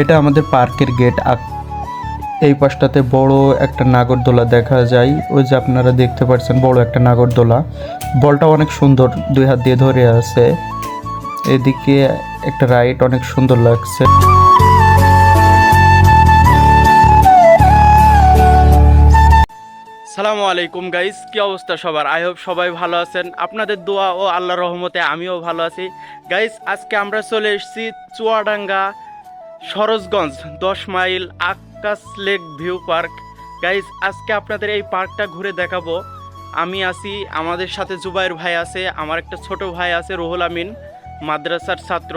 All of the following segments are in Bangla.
এটা আমাদের পার্কের গেট। এই পাশটাতে বড় একটা নাগরদোলা দেখা যায়, ওই যে আপনারা দেখতে পাচ্ছেন বড় একটা নাগরদোলা। বলটা অনেক সুন্দর, দুই হাত দিয়ে ধরে আছে। এদিকে একটা রাইড অনেক সুন্দর লাগছে। সালামু আলাইকুম গাইস, কি অবস্থা সবার? আই হোপ সবাই ভালো আছেন। আপনাদের দোয়া ও আল্লাহর রহমতে আমিও ভালো আছি। গাইস, আজকে আমরা চলে এসেছি চুয়াডাঙ্গা সরোজগঞ্জ 10 মাইল আকাশ লেক ভিউ পার্ক। গাইস, আজকে আপনাদের এই পার্কটা ঘুরে দেখাবো। আমি আছি, আমাদের সাথে জুবাইর ভাই আছে, আমার একটা ছোট ভাই আছে রুহুল আমিন, মাদ্রাসার ছাত্র।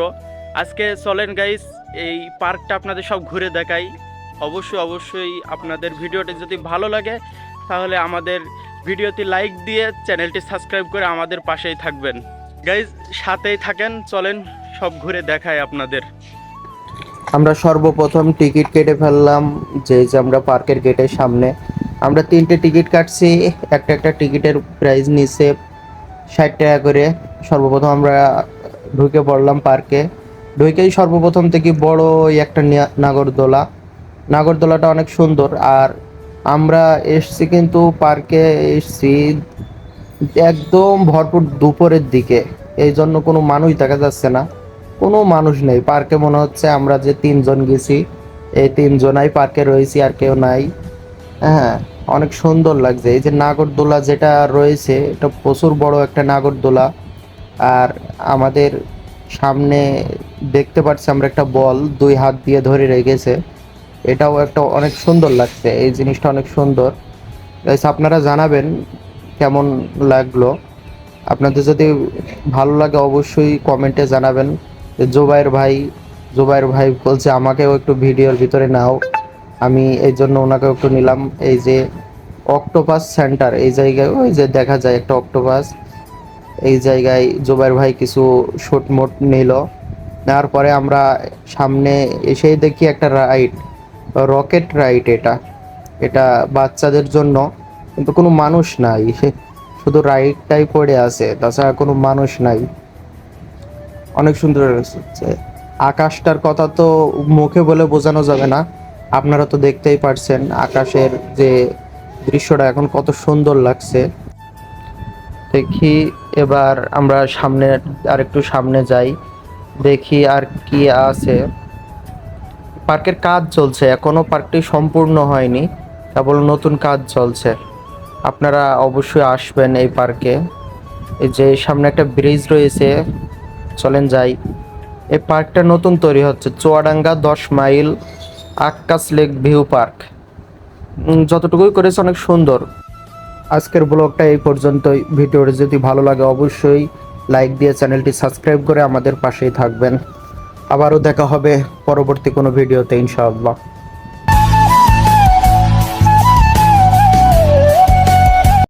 আজকে চলেন গাইস, এই পার্কটা আপনাদের সব ঘুরে দেখাই। অবশ্যই আপনাদের ভিডিওটি যদি ভালো লাগে তাহলে আমাদের ভিডিওতে লাইক দিয়ে চ্যানেলটি সাবস্ক্রাইব করে আমাদের পাশেই থাকবেন। গাইজ, সাথেই থাকেন, চলেন সব ঘুরে দেখায় আপনাদের। আমরা সর্বপ্রথম টিকিট কেটে ফেললাম, যে আমরা পার্কের গেটের সামনে। আমরা 3টে টিকিট কাটছি, একটা টিকিটের প্রাইস নিচ্ছে 60 টাকা করে। সর্বপ্রথম আমরা ঢুকে পড়লাম পার্কে। ঢুকেই সর্বপ্রথম থেকে বড় একটা নাগরদোলাটা অনেক সুন্দর। আর আমরা এসছি কিন্তু পার্কে এসছি একদম ভরপুর দুপুরের দিকে, এই জন্য কোনো মানুষ দেখা যাচ্ছে না, কোনো মানুষ নেই পার্কে। মনে হচ্ছে আমরা যে 3জন গেছি, এই 3জনাই পার্কে রয়েছি, আর কেউ নাই। হ্যাঁ, অনেক সুন্দর লাগছে। এই যে নাগরদোলা যেটা রয়েছে, এটা প্রচুর বড় একটা নাগরদোলা। আর আমাদের সামনে দেখতে পাচ্ছি আমরা একটা বল 2 হাত দিয়ে ধরে রেখেছে, এটাও একটা অনেক সুন্দর লাগছে। এই জিনিসটা অনেক সুন্দর। আপনারা জানাবেন কেমন লাগলো। আপনাদের যদি ভালো লাগে অবশ্যই কমেন্টে জানাবেন। জুবাইর ভাই বলছে আমাকেও একটু ভিডিওর ভিতরে নাও, আমি এই জন্য ওনাকেও একটু নিলাম। এই যে অক্টোপাস সেন্টার, এই জায়গায় ওই যে দেখা যায় একটা অক্টোপাস, এই জায়গায় জুবাইর ভাই কিছু শুট মোট নিল। নেওয়ার পরে আমরা সামনে এসেই দেখি একটা রাইড, রকেট রাইড। এটা বাচ্চাদের জন্য, কিন্তু কোনো মানুষ নাই, শুধু রাইডটাই পড়ে আছে, তাছাড়া কোনো মানুষ নাই। অনেক সুন্দর হচ্ছে। আকাশটার কথা তো মুখে বলে বোঝানো যাবে না, আপনারা তো দেখতেই পারছেন আকাশের যে দৃশ্যটা এখন কত সুন্দর লাগছে। দেখি এবার আমরা সামনে, আর একটু সামনে যাই, দেখি আর কি আছে। পার্কের কাজ চলছে, এখনো পার্কটি সম্পূর্ণ হয়নি, কেবল নতুন কাজ চলছে। আপনারা অবশ্যই আসবেন এই পার্কে। এই যে সামনে একটা ব্রিজ রয়েছে, চলেন যাই। এই পার্কটা নতুন তৈরি হচ্ছে, চুয়াডাঙ্গা 10 মাইল আকাশ লেক ভিউ পার্ক। যতটুকুই করেছে অনেক সুন্দর। আজকের ব্লগটা এই পর্যন্তই। ভিডিওটি যদি ভালো লাগে অবশ্যই লাইক দিয়ে চ্যানেলটি সাবস্ক্রাইব করে আমাদের পাশেই থাকবেন। আবারও দেখা হবে পরবর্তী কোনো ভিডিওতে ইনশাআল্লাহ।